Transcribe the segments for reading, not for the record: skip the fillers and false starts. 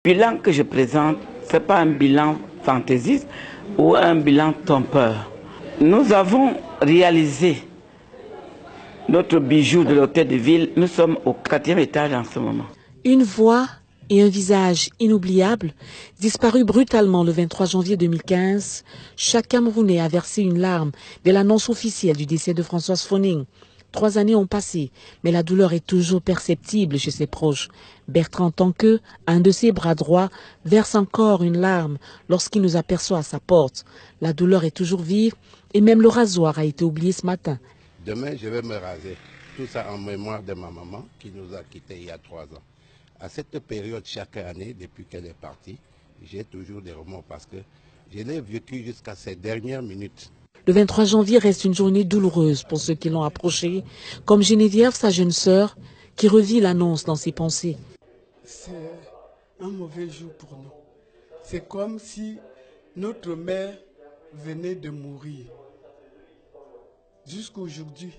Le bilan que je présente, ce n'est pas un bilan fantaisiste ou un bilan trompeur. Nous avons réalisé notre bijou de l'hôtel de ville. Nous sommes au 4e étage en ce moment. Une voix et un visage inoubliables, disparus brutalement le 23 janvier 2015, chaque Camerounais a versé une larme dès l'annonce officielle du décès de Françoise Fonning. 3 années ont passé, mais la douleur est toujours perceptible chez ses proches. Bertrand Tanqueux, un de ses bras droits, verse encore une larme lorsqu'il nous aperçoit à sa porte. La douleur est toujours vive et même le rasoir a été oublié ce matin. Demain, je vais me raser. Tout ça en mémoire de ma maman qui nous a quittés il y a 3 ans. À cette période, chaque année, depuis qu'elle est partie, j'ai toujours des remords parce que je l'ai vécu jusqu'à ces dernières minutes. Le 23 janvier reste une journée douloureuse pour ceux qui l'ont approchée, comme Geneviève, sa jeune sœur, qui revit l'annonce dans ses pensées. C'est un mauvais jour pour nous. C'est comme si notre mère venait de mourir. Jusqu'aujourd'hui,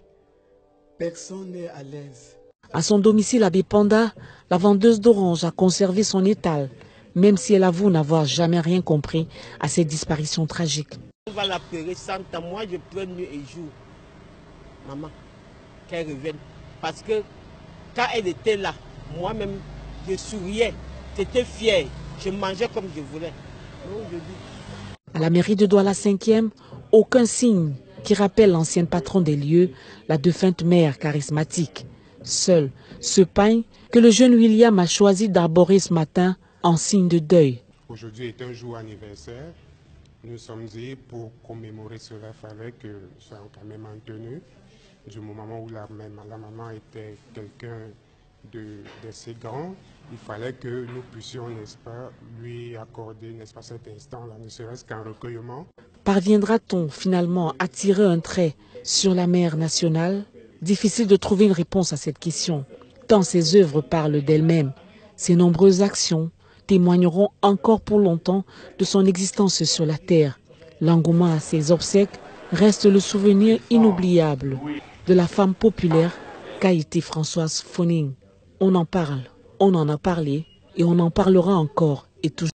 personne n'est à l'aise. À son domicile à Bépanda, la vendeuse d'oranges a conservé son étal, même si elle avoue n'avoir jamais rien compris à cette disparition tragique. On va la pleurer 100 ans. Moi, je pleure nuit et jour. Maman, qu'elle revienne. Parce que quand elle était là, moi-même, je souriais. J'étais fier. Je mangeais comme je voulais. Donc, je dis... À la mairie de Douala 5e, aucun signe qui rappelle l'ancienne patronne des lieux, la défunte mère charismatique. Seul ce pain que le jeune William a choisi d'arborer ce matin en signe de deuil. Aujourd'hui est un jour anniversaire. Nous sommes ici pour commémorer cela. Il fallait que nous soyons quand même en tenue. Du moment où la maman était quelqu'un d'assez grand, il fallait que nous puissions, n'est-ce pas, lui accorder, n'est-ce pas, cet instant-là, ne serait-ce qu'un recueillement. Parviendra-t-on finalement à tirer un trait sur la mère nationale? Difficile de trouver une réponse à cette question, tant ses œuvres parlent d'elle-même. Ses nombreuses actions témoigneront encore pour longtemps de son existence sur la terre. L'engouement à ses obsèques reste le souvenir inoubliable de la femme populaire qu'a été Françoise Fonning. On en parle, on en a parlé et on en parlera encore et toujours.